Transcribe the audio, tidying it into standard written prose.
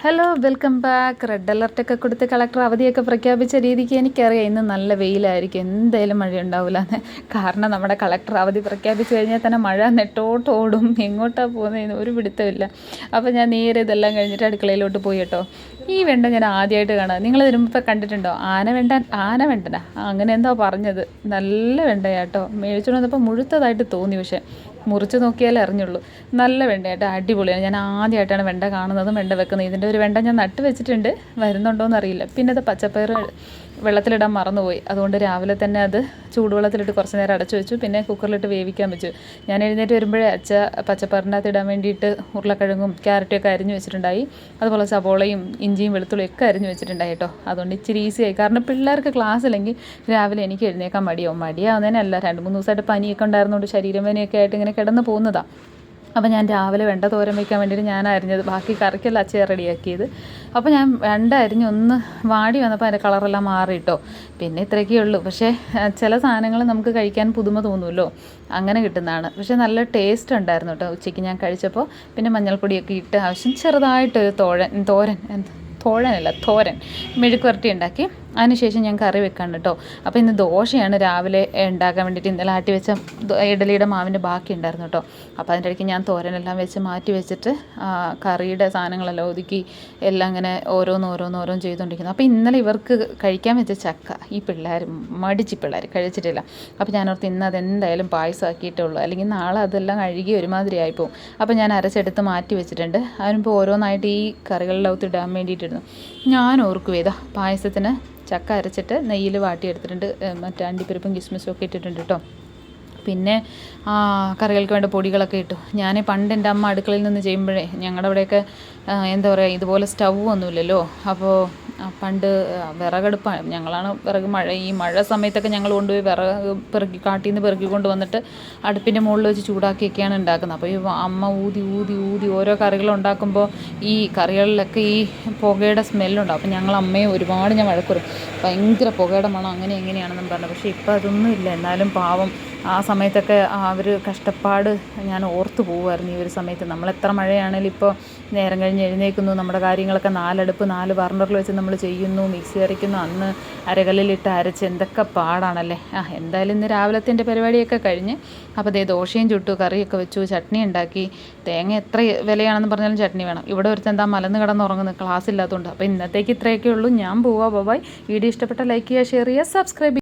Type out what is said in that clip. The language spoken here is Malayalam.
Hello, welcome back. റെഡ് അലർട്ടൊക്കെ കൊടുത്ത് കളക്ടർ അവധിയൊക്കെ പ്രഖ്യാപിച്ച രീതിക്ക് എനിക്കറിയാം ഇന്ന് നല്ല വെയിലായിരിക്കും, എന്തായാലും മഴ ഉണ്ടാവില്ല എന്ന്. കാരണം നമ്മുടെ കളക്ടർ അവധി പ്രഖ്യാപിച്ച് കഴിഞ്ഞാൽ തന്നെ മഴ നെട്ടോട്ടോടും, എങ്ങോട്ടാണ് പോകുന്നതെന്ന് ഒരു പിടുത്തമില്ല. അപ്പോൾ ഞാൻ നേരെ ഇതെല്ലാം കഴിഞ്ഞിട്ട് അടുക്കളയിലോട്ട് പോയി കേട്ടോ. ഈ വെണ്ട ഞാൻ ആദ്യമായിട്ട് കാണാം. നിങ്ങൾ ഇതിനുമ്പോൾ കണ്ടിട്ടുണ്ടോ? ആന വെണ്ടനാ അങ്ങനെ എന്താ പറഞ്ഞത്. നല്ല വെണ്ടയാട്ടോ. മേടിച്ചുകൊണ്ട് വന്നപ്പോൾ മുഴുത്തതായിട്ട് തോന്നി, പക്ഷേ മുറിച്ച് നോക്കിയാലേ അറിഞ്ഞുള്ളൂ. നല്ല വെണ്ടയായിട്ട് അടിപൊളിയാണ്. ഞാൻ ആദ്യമായിട്ടാണ് വെണ്ട കാണുന്നതും വെണ്ട വെക്കുന്നത്. ഇതിൻ്റെ ഒരു വെണ്ട ഞാൻ നട്ട് വെച്ചിട്ടുണ്ട്, വരുന്നുണ്ടോയെന്ന് അറിയില്ല. പിന്നെ അത് പച്ചപ്പയർ വെള്ളത്തിലിടാൻ മറന്നുപോയി. അതുകൊണ്ട് രാവിലെ തന്നെ അത് ചൂടുവെള്ളത്തിലിട്ട് കുറച്ച് നേരം അടച്ചു വെച്ചു. പിന്നെ കുക്കറിലിട്ട് വേവിക്കാൻ വെച്ചു. ഞാൻ എഴുന്നേറ്റ് വരുമ്പോഴേ പച്ചപ്പയറിൻ്റെ അകത്ത് ഇടാൻ വേണ്ടിയിട്ട് ഉരുളക്കിഴങ്ങും ക്യാരറ്റും ഒക്കെ അരിഞ്ഞു വെച്ചിട്ടുണ്ടായി. അതുപോലെ സവോളയും ഇഞ്ചിയും വെളുത്തുള്ളിയും ഒക്കെ അരിഞ്ഞു വെച്ചിട്ടുണ്ടായി കേട്ടോ. അതുകൊണ്ട് ഇച്ചിരി ഈസിയായി. കാരണം പിള്ളേർക്ക് ക്ലാസ് ഇല്ലെങ്കിൽ രാവിലെ എനിക്ക് എഴുന്നേക്കാൻ മടിയാവുന്നതിനല്ല, 2-3 ദിവസമായിട്ട് പനിയൊക്കെ ഉണ്ടായിരുന്നുകൊണ്ട് ശരീരം വേദനയൊക്കെ ആയിട്ട് ഇങ്ങനെ കിടന്ന് പോകുന്നതാണ്. അപ്പോൾ ഞാൻ രാവിലെ വെണ്ട തോരൻ വയ്ക്കാൻ വേണ്ടിയിട്ട് ഞാൻ അരിഞ്ഞത്, ബാക്കി കറിക്കല്ല അച്ഛൻ റെഡിയാക്കിയത്. അപ്പോൾ ഞാൻ വെണ്ട അരിഞ്ഞ് ഒന്ന് വാടി വന്നപ്പോൾ അതിൻ്റെ കളറെല്ലാം മാറിയിട്ടോ. പിന്നെ ഇത്രയൊക്കെ ഉള്ളൂ. പക്ഷേ ചില സാധനങ്ങൾ നമുക്ക് കഴിക്കാൻ പുതുമ തോന്നുമല്ലോ, അങ്ങനെ കിട്ടുന്നതാണ്. പക്ഷേ നല്ല ടേസ്റ്റ് ഉണ്ടായിരുന്നു കേട്ടോ ഉച്ചയ്ക്ക് ഞാൻ കഴിച്ചപ്പോൾ. പിന്നെ മഞ്ഞൾപ്പൊടിയൊക്കെ ഇട്ട് ആവശ്യം ചെറുതായിട്ട് തോരൻ മെഴുക്ക് വരട്ടി ഉണ്ടാക്കി. അതിനുശേഷം ഞാൻ കറി വെക്കാൻ കേട്ടോ. അപ്പോൾ ഇന്ന് ദോശയാണ് രാവിലെ ഉണ്ടാക്കാൻ വേണ്ടിയിട്ട്. ഇന്നലെ ആട്ടി വെച്ച ഇഡലിയുടെ മാവിൻ്റെ ബാക്കി ഉണ്ടായിരുന്നു കേട്ടോ. അപ്പോൾ അതിൻ്റെ ഇടയ്ക്ക് ഞാൻ തോരനെല്ലാം വെച്ച് മാറ്റി വെച്ചിട്ട് കറിയുടെ സാധനങ്ങളെല്ലാം ഒതുക്കി എല്ലാം ഇങ്ങനെ ഓരോന്ന് ചെയ്തുകൊണ്ടിരിക്കുന്നു. അപ്പോൾ ഇന്നലെ ഇവർക്ക് കഴിക്കാൻ വെച്ച ചക്ക ഈ പിള്ളേർ പിള്ളേർ കഴിച്ചിട്ടില്ല. അപ്പോൾ ഞാനോർത്ത് ഇന്ന് അതെന്തായാലും പായസമാക്കിയിട്ടുള്ളൂ, അല്ലെങ്കിൽ നാളെ അതെല്ലാം കഴുകി ഒരുമാതിരി ആയിപ്പോവും. അപ്പോൾ ഞാൻ അരച്ചെടുത്ത് മാറ്റി വെച്ചിട്ടുണ്ട്. അതിനിപ്പോൾ ഓരോന്നായിട്ട് ഈ കറികളിലോട്ട് ഇടാൻ വേണ്ടിയിട്ടിരുന്നു. ഞാൻ ഓർക്കും ഇതാ പായസത്തിന് ചക്ക അരച്ചിട്ട് നെയ്യിൽ വാട്ടിയെടുത്തിട്ടുണ്ട്. മറ്റേ അണ്ടിപ്പരിപ്പും കിസ്മിസും ഒക്കെ ഇട്ടിട്ടുണ്ട് കേട്ടോ. പിന്നെ കറികൾക്ക് വേണ്ട പൊടികളൊക്കെ ഇട്ടു. ഞാൻ പണ്ട് എൻ്റെ അമ്മ അടുക്കളയിൽ നിന്ന് ചെയ്യുമ്പോഴേ, ഞങ്ങളുടെ അവിടെയൊക്കെ എന്താ പറയുക, ഇതുപോലെ സ്റ്റൗ ഒന്നുമില്ലല്ലോ. അപ്പോൾ പണ്ട് വിറകടുപ്പാണ്. ഞങ്ങളാണ് ഈ മഴ സമയത്തൊക്കെ ഞങ്ങൾ കൊണ്ടുപോയി വിറക് കാട്ടിൽ നിന്ന് പെറുക്കി കൊണ്ട് വന്നിട്ട് അടുപ്പിൻ്റെ മുകളിൽ വെച്ച് ചൂടാക്കിയൊക്കെയാണ് ഉണ്ടാക്കുന്നത്. അപ്പോൾ ഈ അമ്മ ഊതി ഓരോ കറികളുണ്ടാക്കുമ്പോൾ ഈ കറികളിലൊക്കെ ഈ പുകയുടെ സ്മെല്ലുണ്ടാവും. അപ്പോൾ ഞങ്ങൾ അമ്മയെ ഒരുപാട് ഞാൻ വഴക്കുറയും, ഭയങ്കര പുകയുടെ മണം അങ്ങനെ എങ്ങനെയാണെന്നും പറഞ്ഞു. പക്ഷേ ഇപ്പോൾ അതൊന്നും ഇല്ല. എന്നാലും പാവം ആ സമയത്തൊക്കെ അവർ കഷ്ടപ്പാട് ഞാൻ ഓർത്തു പോകുമായിരുന്നു. ഈ ഒരു സമയത്ത് നമ്മൾ എത്ര മഴയാണെങ്കിലും ഇപ്പോൾ നേരം കഴിഞ്ഞ് എഴുന്നേൽക്കുന്നു, നമ്മുടെ കാര്യങ്ങളൊക്കെ 4 അടുപ്പ് 4 ബർണറിൽ വെച്ച് നമ്മൾ ചെയ്യുന്നു, മിക്സി അരയ്ക്കുന്നു. അന്ന് അരകല്ലിലിട്ട് അരച്ച് എന്തൊക്കെ പാടാണല്ലേ. എന്തായാലും ഇന്ന് രാവിലത്തെ പരിപാടിയൊക്കെ കഴിഞ്ഞ് അപ്പോൾ ദോശയും ചുട്ടു, കറിയൊക്കെ വെച്ചു, ചട്നി ഉണ്ടാക്കി. തേങ്ങ എത്ര വിലയാണെന്ന് പറഞ്ഞാലും ചട്നി വേണം. ഇവിടെ ഒരുത്തെന്താ മലന്ന് കിടന്നുറങ്ങുന്നത്, ക്ലാസ് ഇല്ലാത്തതുകൊണ്ട്. അപ്പോൾ ഇന്നത്തേക്ക് ഇത്രയൊക്കെ ഉള്ളൂ. ഞാൻ പോവാ. ബൈ. വീഡിയോ ഇഷ്ടപ്പെട്ട ലൈക്ക് ചെയ്യുക, ഷെയർ ചെയ്യുക, സബ്സ്ക്രൈബ് ചെയ്യുക.